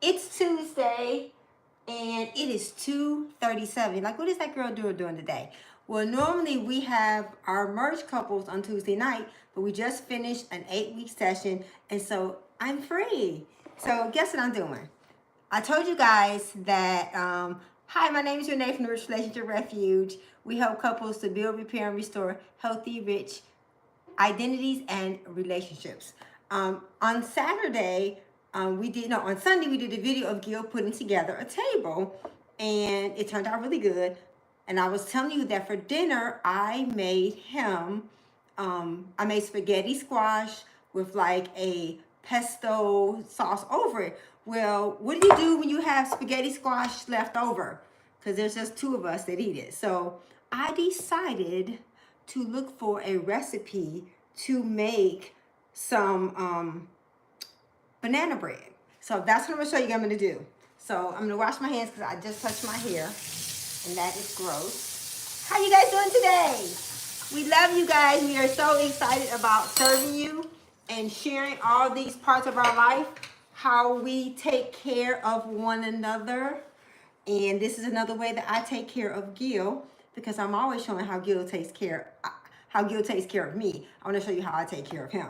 It's Tuesday and it is 2:37. Like, what is that girl doing today? Well, normally we have our merge couples on Tuesday night, but we just finished an 8-week session, and so I'm free. So guess what I'm doing? I told you guys that, hi, my name is Renee from the RICH Relationships Refuge. We help couples to build, repair, and restore healthy, rich identities and relationships. On Saturday, on Sunday, we did a video of Gil putting together a table, and it turned out really good. And I was telling you that for dinner, I made spaghetti squash with like a pesto sauce over it. Well, what do you do when you have spaghetti squash left over? Because there's just two of us that eat it. So I decided to look for a recipe to make some banana bread. So that's what I'm gonna show you what I'm gonna do. So I'm gonna wash my hands because I just touched my hair and that is gross. How you guys doing today? We love you guys. We are so excited about serving you and sharing all these parts of our life, how we take care of one another. And this is another way that I take care of Gil, because I'm always showing how Gil takes care of me. I want to show you how I take care of him.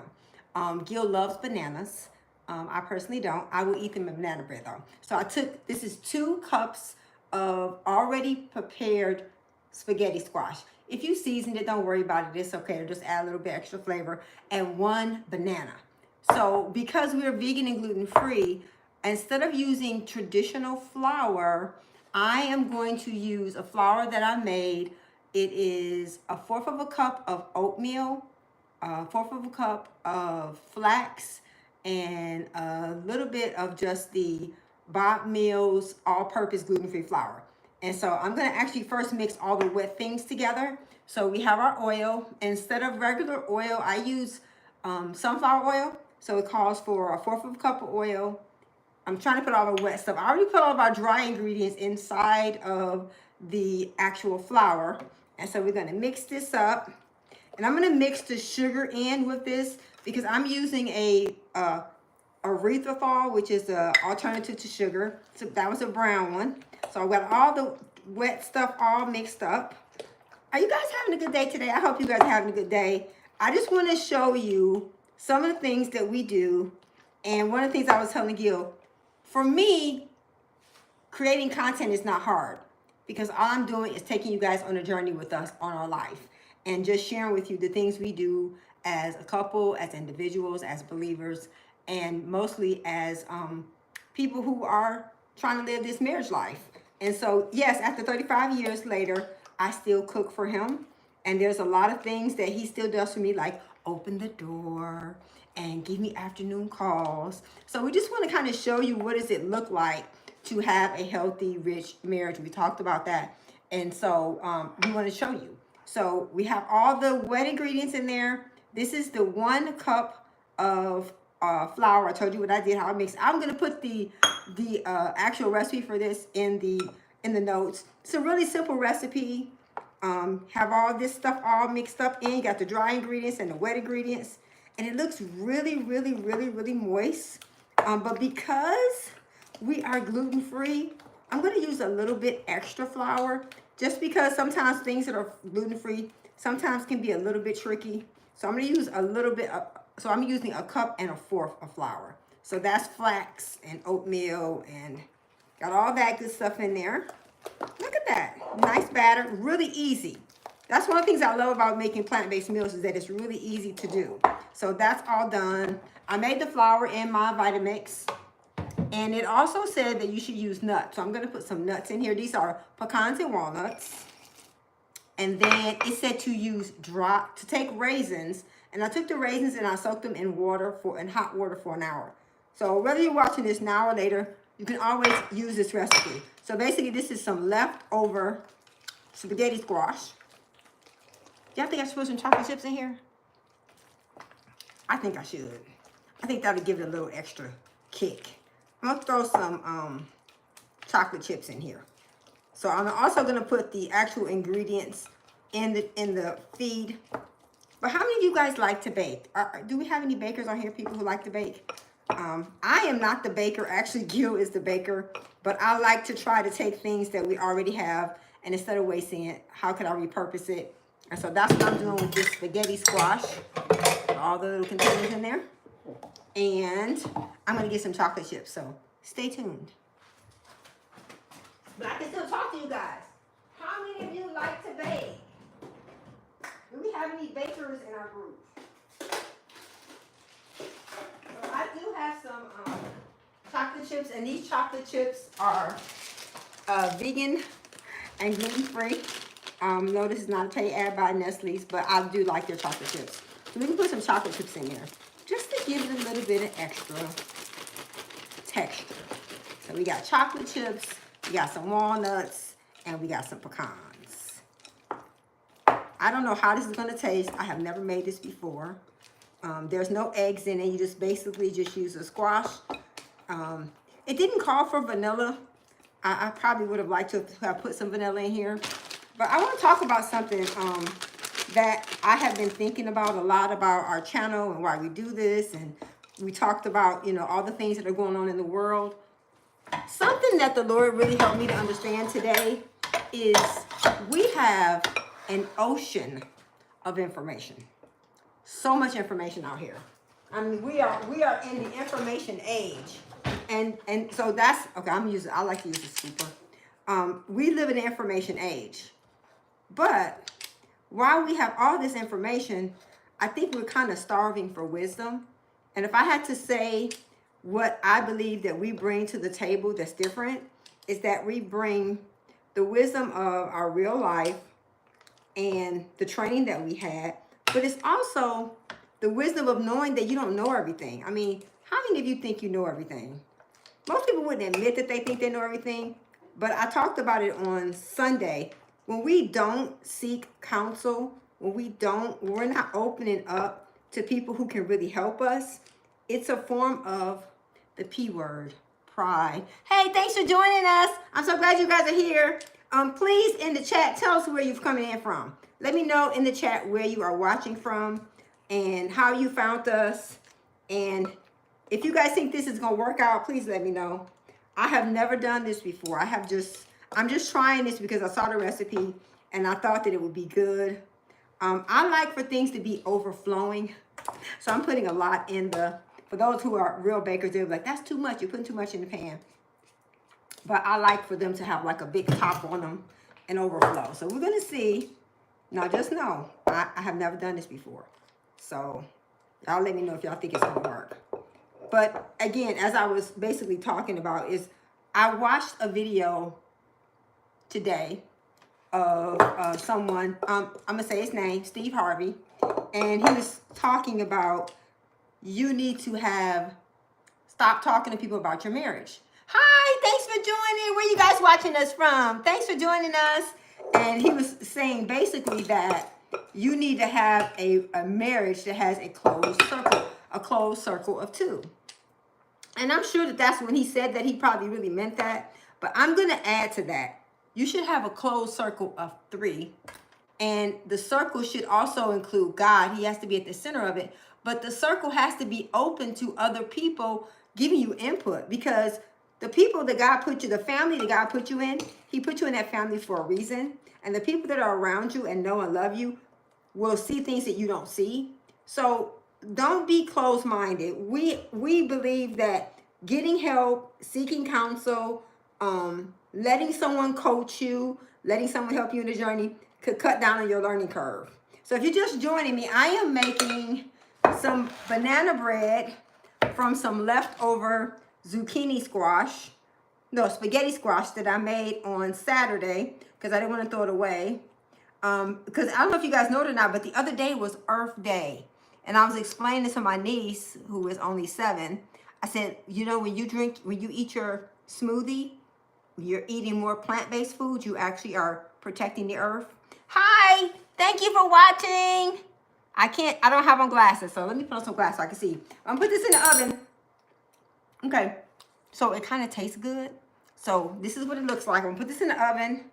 Gil loves bananas. I personally don't. I will eat them in banana bread though. So this is 2 cups of already prepared spaghetti squash. If you seasoned it, don't worry about it. It's okay. Or just add a little bit extra flavor. And 1 banana. So because we're vegan and gluten-free, instead of using traditional flour, I am going to use a flour that I made. It is 1/4 of a cup of oatmeal, 1/4 of a cup of flax, and a little bit of just the Bob Mills all-purpose gluten-free flour. And so I'm going to actually first mix all the wet things together. So we have our oil. Instead of regular oil, I use sunflower oil. So it calls for 1/4 of a cup of oil. I'm trying to put all the wet stuff. I already put all of our dry ingredients inside of the actual flour. And so we're going to mix this up. And I'm going to mix the sugar in with this because I'm using a erythritol, which is an alternative to sugar. So that was a brown one. So I've got all the wet stuff all mixed up. Are you guys having a good day today? I hope you guys are having a good day. I just want to show you some of the things that we do. And one of the things I was telling Gil, for me, creating content is not hard because all I'm doing is taking you guys on a journey with us on our life and just sharing with you the things we do as a couple, as individuals, as believers, and mostly as people who are trying to live this marriage life. And so, yes, after 35 years later, I still cook for him. And there's a lot of things that he still does for me, like open the door and give me afternoon calls. So we just want to kind of show you what does it look like to have a healthy, rich marriage. We talked about that. And so we want to show you. So we have all the wet ingredients in there. This is the 1 cup of flour. I told you what I did, how I mix. I'm going to put the actual recipe for this in the notes. It's a really simple recipe. Have all this stuff all mixed up in. You got the dry ingredients and the wet ingredients. And it looks really, really, really, really moist. But because we are gluten-free, I'm going to use a little bit extra flour. Just because sometimes things that are gluten-free sometimes can be a little bit tricky. So I'm going to use a little bit. So I'm using 1 cup and 1/4 of flour. So that's flax and oatmeal and got all that good stuff in there. Look at that. Nice batter. Really easy. That's one of the things I love about making plant-based meals is that it's really easy to do. So that's all done. I made the flour in my Vitamix. And it also said that you should use nuts. So I'm going to put some nuts in here. These are pecans and walnuts. And then it said to take raisins. And I took the raisins and I soaked them in hot water for an hour. So whether you're watching this now or later, you can always use this recipe. So basically this is some leftover spaghetti squash. Y'all think I should put some chocolate chips in here? I think I should. I think that'll give it a little extra kick. I'm gonna throw some chocolate chips in here. So I'm also gonna put the actual ingredients in the feed. But how many of you guys like to bake? Do we have any bakers on here, people who like to bake? I am not the baker. Actually, Gil is the baker. But I like to try to take things that we already have, and instead of wasting it, how could I repurpose it? And so that's what I'm doing with this spaghetti squash. All the little containers in there. And I'm going to get some chocolate chips. So stay tuned. But I can still talk to you guys. How many of you like to bake? Do we have any bakers in our group? So I do have some chocolate chips, and these chocolate chips are vegan and gluten-free. No, this is not a paid ad by Nestle's, but I do like their chocolate chips. So we can put some chocolate chips in there just to give it a little bit of extra texture. So we got chocolate chips, we got some walnuts, and we got some pecans. I don't know how this is going to taste. I have never made this before. There's no eggs in it. You just basically just use a squash. It didn't call for vanilla. I probably would have liked to have put some vanilla in here. But I want to talk about something that I have been thinking about a lot about our channel and why we do this. And we talked about, you know, all the things that are going on in the world. Something that the Lord really helped me to understand today is we have an ocean of information. So much information out here. I mean, we are in the information age. And so that's okay. I like to use a scooper. We live in the information age. But while we have all this information, I think we're kind of starving for wisdom. And if I had to say what I believe that we bring to the table that's different, is that we bring the wisdom of our real life and the training that we had, but it's also the wisdom of knowing that you don't know everything. I mean, how many of you think you know everything? Most people wouldn't admit that they think they know everything, but I talked about it on Sunday. When we don't seek counsel, we're not opening up to people who can really help us, it's a form of the P word, pride. Hey, thanks for joining us. I'm so glad you guys are here. Please, in the chat, tell us where you've coming in from. Let me know in the chat where you are watching from and how you found us. And if you guys think this is going to work out, please let me know. I have never done this before. I'm just trying this because I saw the recipe and I thought that it would be good. I like for things to be overflowing. So I'm putting a lot in for those who are real bakers, they're like, that's too much. You're putting too much in the pan. But I like for them to have like a big top on them and overflow. So we're going to see. Now, just know, I have never done this before. So y'all let me know if y'all think it's going to work. But again, as I was basically talking about, is I watched a video today of someone, I'm going to say his name, Steve Harvey. And he was talking about you need to stop talking to people about your marriage. Hi, thanks for joining. Where you guys watching us from? Thanks for joining us. And he was saying basically that you need to have a marriage that has a closed circle of two. And I'm sure that that's when he said that, he probably really meant that. But I'm going to add to that. You should have a closed circle of three. And the circle should also include God. He has to be at the center of it. But the circle has to be open to other people giving you input. Because the people that God put you, the family that God put you in, he put you in that family for a reason. And the people that are around you and know and love you will see things that you don't see. So don't be closed-minded. We believe that getting help, seeking counsel, letting someone coach you, letting someone help you in the journey could cut down on your learning curve. So if you're just joining me, I am making some banana bread from some leftover spaghetti squash that I made on Saturday because I didn't want to throw it away. Because I don't know if you guys know it or not, but the other day was Earth Day. And I was explaining to my niece, who is only 7, I said, you know, when you eat your smoothie, you're eating more plant-based food, you actually are protecting the earth. Hi, thank you for watching. I don't have on glasses, so let me put on some glasses so I can see. I'm gonna put this in the oven. Okay, so it kind of tastes good. So this is what it looks like. I'm gonna put this in the oven.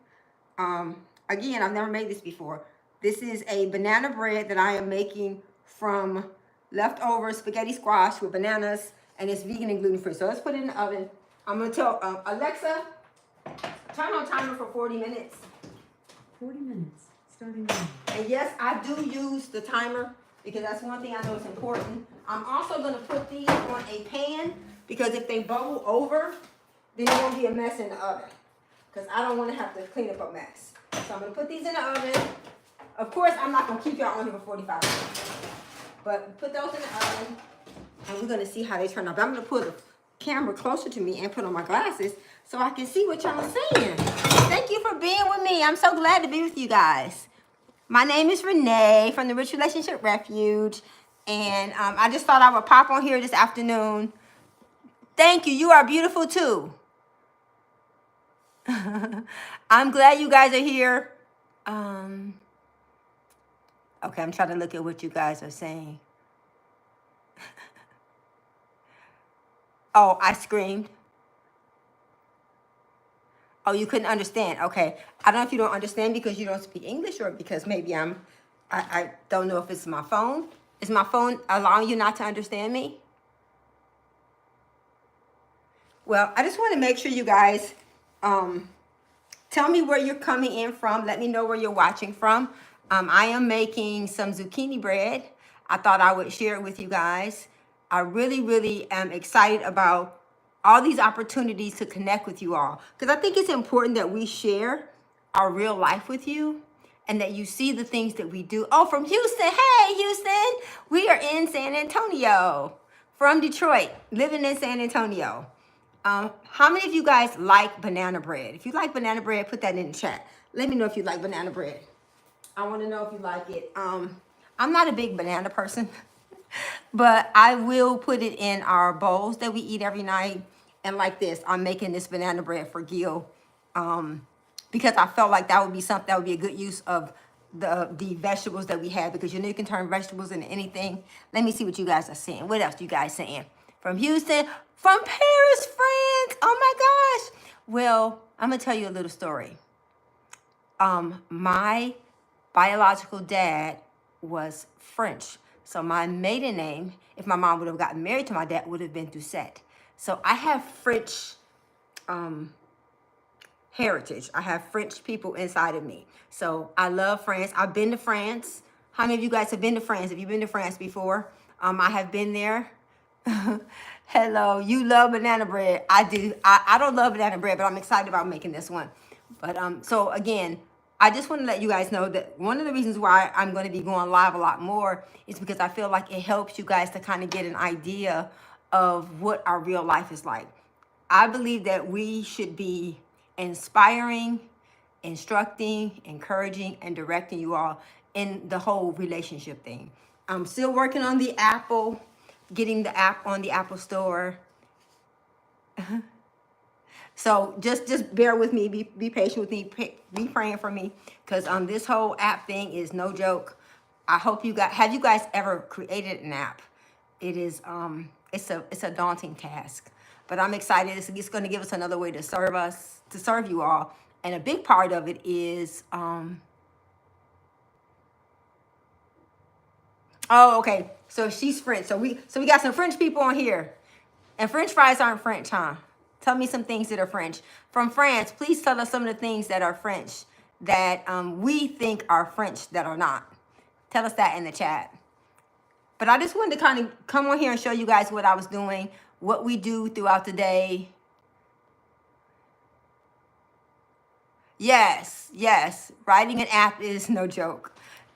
Again, I've never made this before. This is a banana bread that I am making from leftover spaghetti squash with bananas and it's vegan and gluten-free. So let's put it in the oven. I'm gonna tell Alexa, turn on timer for 40 minutes. 40 minutes, starting now. And yes, I do use the timer because that's one thing I know is important. I'm also gonna put these on a pan because if they bubble over, then it won't be a mess in the oven. Because I don't want to have to clean up a mess. So I'm gonna put these in the oven. Of course, I'm not gonna keep y'all on here for 45 minutes. But put those in the oven, and we're gonna see how they turn out. But I'm gonna put the camera closer to me and put on my glasses so I can see what y'all are saying. Thank you for being with me. I'm so glad to be with you guys. My name is Renee from the RICH Relationships Refuge, and I just thought I would pop on here this afternoon. Thank you. You are beautiful too. I'm glad you guys are here. Okay, I'm trying to look at what you guys are saying. Oh, I screamed. Oh, you couldn't understand. Okay. I don't know if you don't understand because you don't speak English or because maybe I don't know if it's my phone. Is my phone allowing you not to understand me? Well, I just want to make sure you guys tell me where you're coming in from. Let me know where you're watching from. I am making some zucchini bread. I thought I would share it with you guys. I really, really am excited about all these opportunities to connect with you all. Because I think it's important that we share our real life with you and that you see the things that we do. Oh, from Houston. Hey, Houston. We are in San Antonio. From Detroit, living in San Antonio. How many of you guys like banana bread? If you like banana bread, put that in the chat. Let me know if you like banana bread. I want to know if you like it. I'm not a big banana person, but I will put it in our bowls that we eat every night. And like this, I'm making this banana bread for Gil because I felt like that would be something that would be a good use of the vegetables that we have, because you know you can turn vegetables into anything. Let me see what you guys are saying. What else you guys saying? From Houston, from Paris, France. Oh my gosh. Well, I'm gonna tell you a little story. My biological dad was French. So my maiden name, if my mom would have gotten married to my dad, would have been Doucette. So I have French heritage. I have French people inside of me. So I love France. I've been to France. How many of you guys have been to France? Have you been to France before? I have been there. Hello, you love banana bread. I do. I don't love banana bread, but I'm excited about making this one. But so again, I just want to let you guys know that one of the reasons why I'm going to be going live a lot more is because I feel like it helps you guys to kind of get an idea of what our real life is like. I believe that we should be inspiring, instructing, encouraging, and directing you all in the whole relationship thing. I'm still working on the Apple, getting the app on the Apple Store. So just bear with me, be patient with me, be praying for me, because this whole app thing is no joke. I hope you guys, have you guys ever created an app? It is it's a daunting task, but I'm excited. It's going to give us another way to serve you all, and a big part of it is oh, okay. So she's French. So we got some French people on here, and French fries aren't French, huh? Tell me some things that are French. From France, please tell us some of the things that are French that we think are French that are not. Tell us that in the chat. But I just wanted to kind of come on here and show you guys what I was doing, what we do throughout the day. Yes, writing an app is no joke.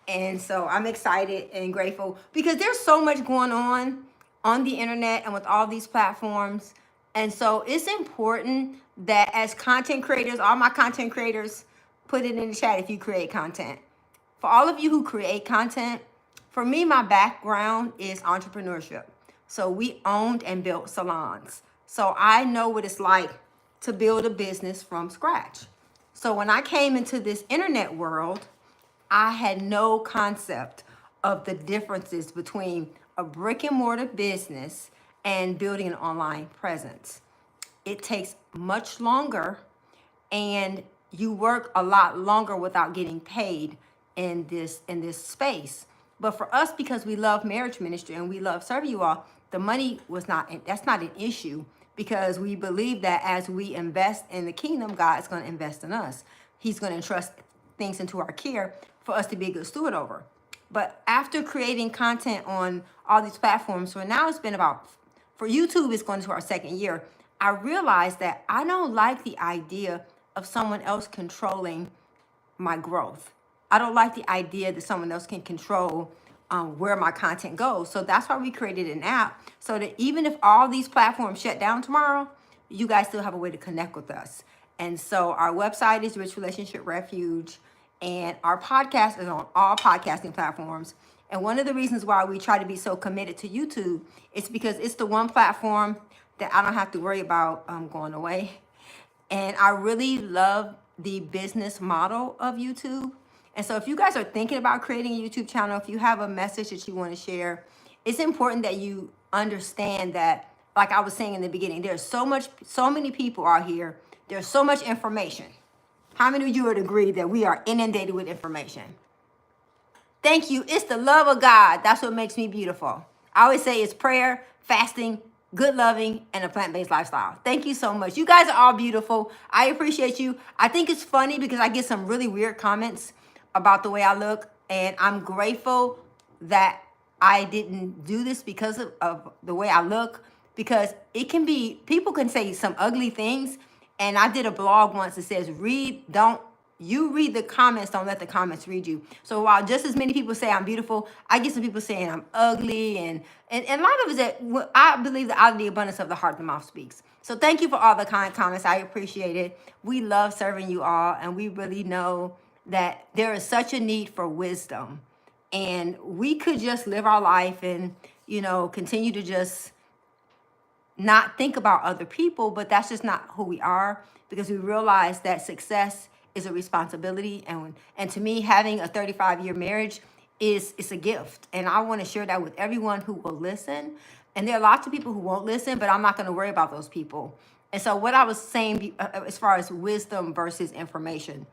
And so I'm excited and grateful because there's so much going on the internet and with all these platforms. And so it's important that as content creators, all my content creators, put it in the chat if you create content. For all of you who create content, for me, my background is entrepreneurship. So we owned and built salons. So I know what it's like to build a business from scratch. So when I came into this internet world, I had no concept of the differences between a brick and mortar business and building an online presence. It takes much longer and you work a lot longer without getting paid in this space. But for us, because we love marriage ministry and we love serving you all, the money that's not an issue, because we believe that as we invest in the kingdom, God is going to invest in us. He's going to entrust things into our care for us to be a good steward over. But after creating content on all these platforms, so now it's been for YouTube, it's going to our 2nd year. I realized that I don't like the idea of someone else controlling my growth. I don't like the idea that someone else can control where my content goes. So that's why we created an app, so that even if all these platforms shut down tomorrow, you guys still have a way to connect with us. And so our website is RICH Relationship Refuge, and our podcast is on all podcasting platforms. And one of the reasons why we try to be so committed to YouTube is because it's the one platform that I don't have to worry about going away. And I really love the business model of YouTube. And so if you guys are thinking about creating a YouTube channel, if you have a message that you want to share, it's important that you understand that, like I was saying in the beginning, there's so many people out here. There's so much information. How many of you would agree that we are inundated with information? Thank you. It's the love of God. That's what makes me beautiful. I always say it's prayer, fasting, good loving, and a plant-based lifestyle. Thank you so much. You guys are all beautiful. I appreciate you. I think it's funny because I get some really weird comments about the way I look, and I'm grateful that I didn't do this because of the way I look, because people can say some ugly things. And I did a blog once that says, you read the comments, don't let the comments read you. So while just as many people say I'm beautiful, I get some people saying I'm ugly, and a lot of it is that I believe that out of the abundance of the heart, the mouth speaks. So thank you for all the kind comments. I appreciate it. We love serving you all, and we really know that there is such a need for wisdom, and we could just live our life and, continue to just not think about other people, but that's just not who we are, because we realize that success is a responsibility. And to me, having a 35-year marriage is a gift. And I want to share that with everyone who will listen. And there are lots of people who won't listen, but I'm not going to worry about those people. And so what I was saying as far as wisdom versus information,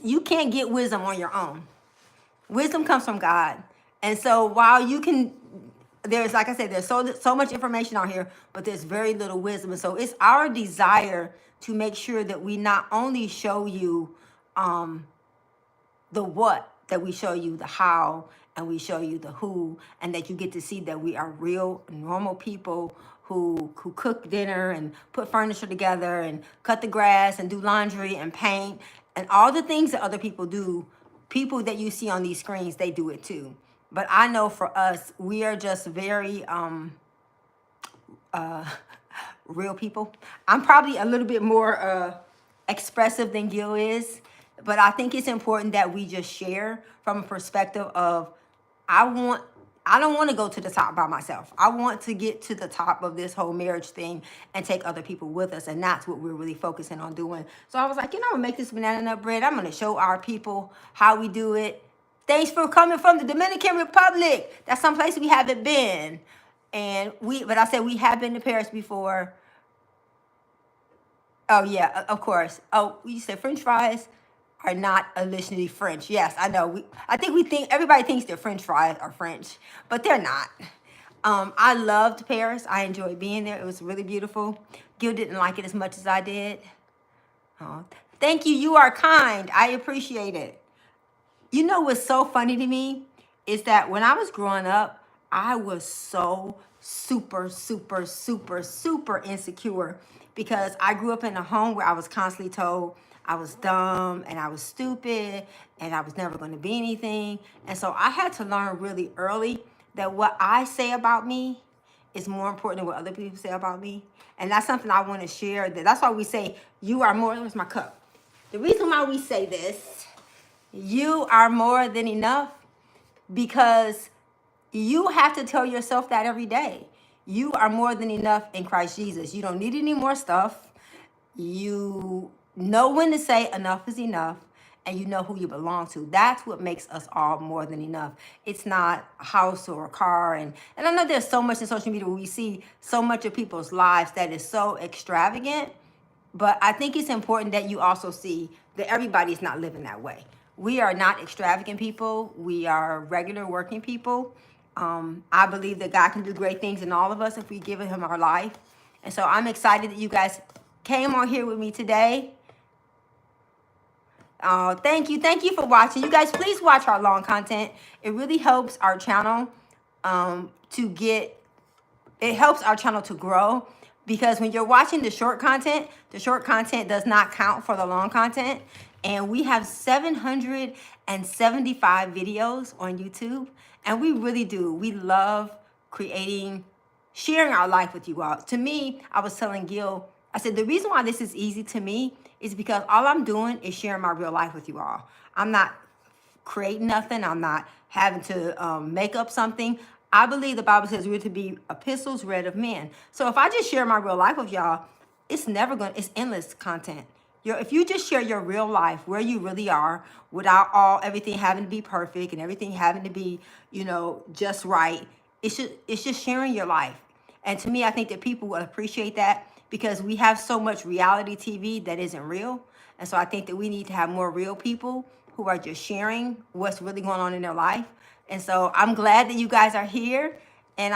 you can't get wisdom on your own. Wisdom comes from God. And so while there's, like I said, there's so much information out here, but there's very little wisdom. And so it's our desire to make sure that we not only show you the what, that we show you the how, and we show you the who, and that you get to see that we are real, normal people who cook dinner and put furniture together and cut the grass and do laundry and paint and all the things that other people do. People that you see on these screens, they do it too. But I know for us, we are just very real people. I'm probably a little bit more expressive than Gil is, but I think it's important that we just share from a perspective of, I don't want to go to the top by myself. I want to get to the top of this whole marriage thing and take other people with us. And that's what we're really focusing on doing. So I was like, I'm going to make this banana nut bread. I'm going to show our people how we do it. Thanks for coming from the Dominican Republic. That's someplace we haven't been. But I said we have been to Paris before. Oh, yeah, of course. Oh, you said French fries are not initially French. Yes, I know. Everybody thinks their French fries are French, but they're not. I loved Paris. I enjoyed being there. It was really beautiful. Gil didn't like it as much as I did. Oh, thank you. You are kind. I appreciate it. You know what's so funny to me is that when I was growing up, I was so super, super, super, super insecure, because I grew up in a home where I was constantly told I was dumb and I was stupid and I was never going to be anything. And so I had to learn really early that what I say about me is more important than what other people say about me. And that's something I want to share. That's why we say you are more. Where's my cup? The reason why we say this, you are more than enough, because you have to tell yourself that every day. You are more than enough in Christ Jesus. You don't need any more stuff. You know when to say enough is enough, and you know who you belong to. That's what makes us all more than enough. It's not a house or a car. And I know there's so much in social media where we see so much of people's lives that is so extravagant, but I think it's important that you also see that everybody's not living that way. We are not extravagant people. We are regular working people. I believe that God can do great things in all of us if we give him our life. And so I'm excited that you guys came on here with me today. Thank you. Thank you for watching. You guys, please watch our long content. It really helps our channel it helps our channel to grow, because when you're watching the short content does not count for the long content. And we have 775 videos on YouTube. And we really do. We love sharing our life with you all. To me, I was telling Gil, I said, the reason why this is easy to me is because all I'm doing is sharing my real life with you all. I'm not creating nothing. I'm not having to make up something. I believe the Bible says we're to be epistles read of men. So if I just share my real life with y'all, it's endless content. If you just share your real life, where you really are, without everything having to be perfect and everything having to be, just right, it's just sharing your life. And to me, I think that people will appreciate that, because we have so much reality TV that isn't real. And so I think that we need to have more real people who are just sharing what's really going on in their life. And so I'm glad that you guys are here. And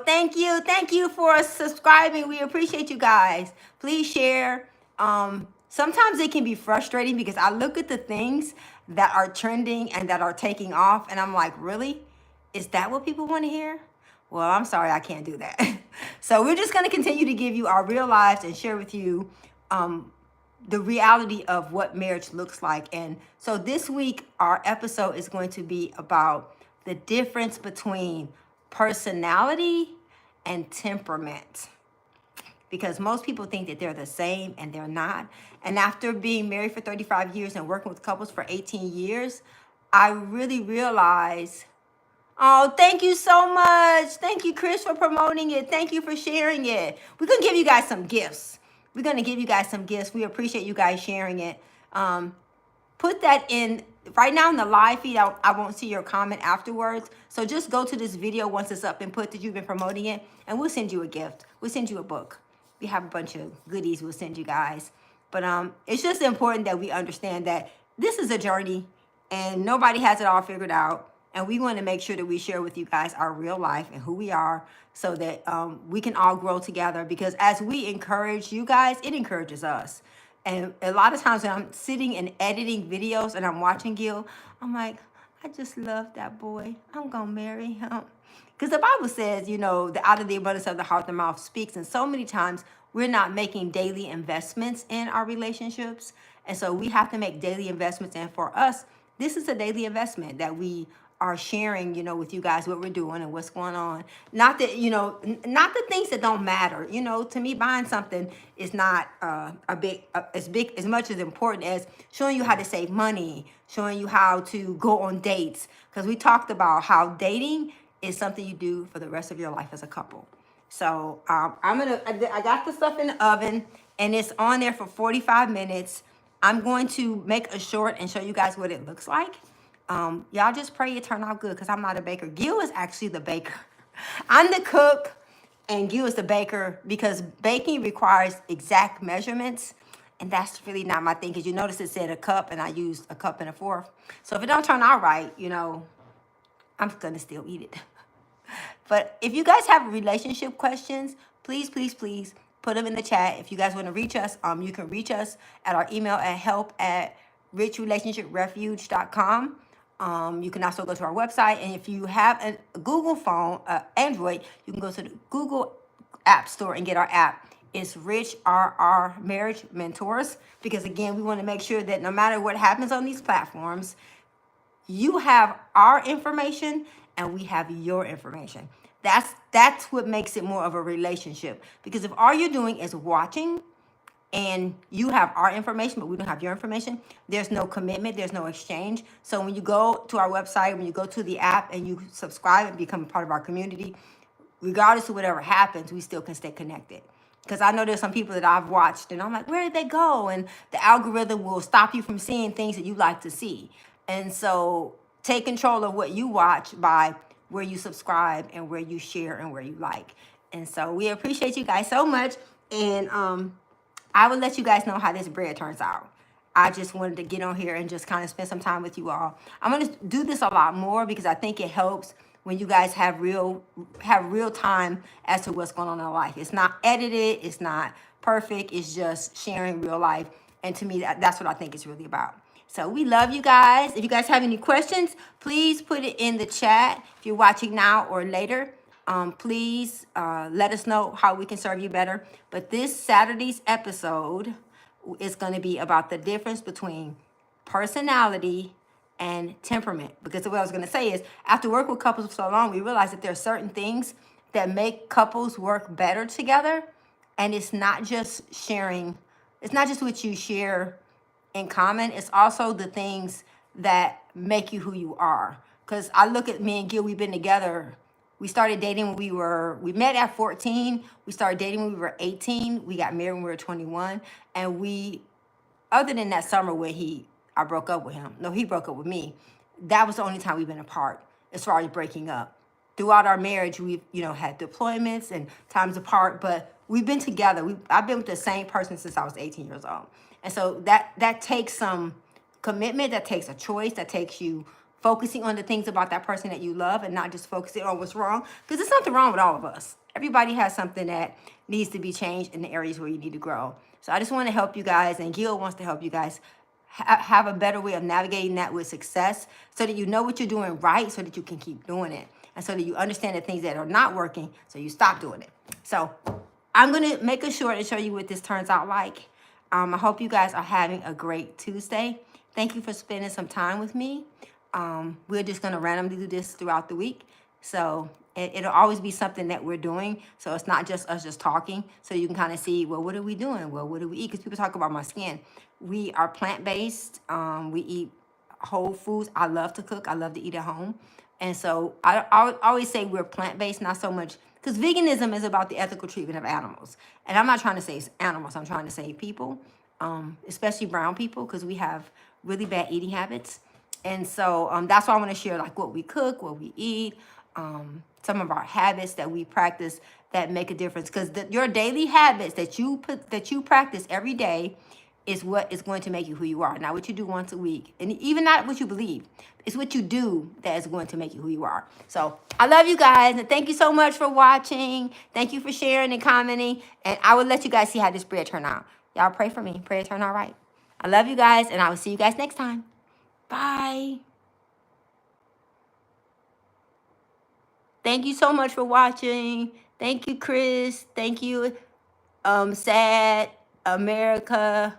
thank you. Thank you for subscribing. We appreciate you guys. Please share. Sometimes it can be frustrating because I look at the things that are trending and that are taking off, and I'm like, really? Is that what people want to hear? Well, I'm sorry, I can't do that. So we're just going to continue to give you our real lives and share with you the reality of what marriage looks like. And so this week, our episode is going to be about the difference between personality and temperament. Because most people think that they're the same, and they're not. And after being married for 35 years and working with couples for 18 years, I really realized, oh, thank you so much. Thank you, Chris, for promoting it. Thank you for sharing it. We're going to give you guys some gifts. We appreciate you guys sharing it. Put that in right now in the live feed. I won't see your comment afterwards. So just go to this video once it's up and put that you've been promoting it, and we'll send you a gift. We'll send you a book. We have a bunch of goodies we'll send you guys. But it's just important that we understand that this is a journey and nobody has it all figured out. And we want to make sure that we share with you guys our real life and who we are, so that we can all grow together. Because as we encourage you guys, it encourages us. And a lot of times when I'm sitting and editing videos and I'm watching Gil, I'm like, I just love that boy. I'm going to marry him. Because the Bible says, that out of the abundance of the heart, the mouth speaks. And so many times we're not making daily investments in our relationships. And so we have to make daily investments. And for us, this is a daily investment that we are sharing, with you guys what we're doing and what's going on. Not that, not the things that don't matter. To me, buying something is not as much as important as showing you how to save money, showing you how to go on dates. Because we talked about how dating is something you do for the rest of your life as a couple. So I got the stuff in the oven, and it's on there for 45 minutes. I'm going to make a short and show you guys what it looks like. Y'all just pray it turn out good, because I'm not a baker. Gil is actually the baker. I'm the cook, and Gil is the baker, because baking requires exact measurements, and that's really not my thing. Because you notice it said a cup, and I used a cup and a fourth. So if it don't turn out right, I'm gonna still eat it. But if you guys have relationship questions, please put them in the chat. If you guys want to reach us, you can reach us at our email at help@richrelationshiprefuge.com. You can also go to our website, and if you have a Google phone, Android, you can go to the Google App Store and get our app. It's Rich RR Marriage Mentors, because again, we want to make sure that no matter what happens on these platforms, you have our information and we have your information. That's what makes it more of a relationship, because if all you're doing is watching and you have our information, but we don't have your information, there's no commitment, there's no exchange. So when you go to our website, when you go to the app and you subscribe and become a part of our community, regardless of whatever happens, we still can stay connected. Because I know there's some people that I've watched and I'm like, where did they go? And the algorithm will stop you from seeing things that you like to see. And so take control of what you watch by where you subscribe and where you share and where you like. And so we appreciate you guys so much. And I will let you guys know how this bread turns out. I just wanted to get on here and just kind of spend some time with you all. I'm going to do this a lot more because I think it helps when you guys have real time as to what's going on in life. It's not edited, it's not perfect, it's just sharing real life. And to me, that's what I think it's really about. So we love you guys. If you guys have any questions, please put it in the chat. If you're watching now or later, please let us know how we can serve you better. But this Saturday's episode is going to be about the difference between personality and temperament. Because what I was going to say is, after working with couples for so long, we realize that there are certain things that make couples work better together. And it's not just sharing, it's not just what you share in common, it's also the things that make you who you are. Because I look at me and Gil, we've been together. We started dating when we met at 14. We started dating when we were 18. We got married when we were 21. And other than that summer where I broke up with him. No, he broke up with me. That was the only time we've been apart as far as breaking up. Throughout our marriage, we've, had deployments and times apart, but we've been together. I've been with the same person since I was 18 years old. And so that takes some commitment, that takes a choice, that takes you focusing on the things about that person that you love and not just focusing on what's wrong. Because there's something wrong with all of us. Everybody has something that needs to be changed in the areas where you need to grow. So I just want to help you guys, and Gil wants to help you guys have a better way of navigating that with success, so that you know what you're doing right, so that you can keep doing it. And so that you understand the things that are not working, so you stop doing it. So I'm going to make it short and show you what this turns out like. I hope you guys are having a great Tuesday. Thank you for spending some time with me. We're just going to randomly do this throughout the week. So it'll always be something that we're doing. So it's not just us just talking. So you can kind of see, well, what are we doing? Well, what do we eat? Because people talk about my skin. We are plant-based. We eat whole foods. I love to cook. I love to eat at home. And so I always say we're plant-based, not so much, because veganism is about the ethical treatment of animals. And I'm not trying to say animals. I'm trying to say people, especially brown people, because we have really bad eating habits. And so that's why I want to share like what we cook, what we eat, some of our habits that we practice that make a difference. Because your daily habits that you practice every day is what is going to make you who you are. Not what you do once a week, and even not what you believe. It's what you do that is going to make you who you are. So I love you guys, and thank you so much for watching. Thank you for sharing and commenting, and I will let you guys see how this bread turned out. Y'all pray for me. Pray it turn out right. I love you guys, and I will see you guys next time. Bye. Thank you so much for watching. Thank you, Chris. Thank you, Sad America.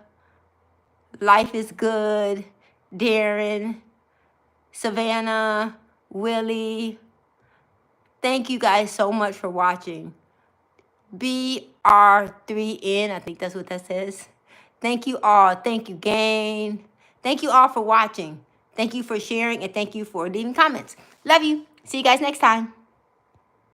Life is Good, Darren, Savannah, Willie. Thank you guys so much for watching. BR3N, I think that's what that says. Thank you all. Thank you, Gain. Thank you all for watching. Thank you for sharing, and thank you for leaving comments. Love you. See you guys next time.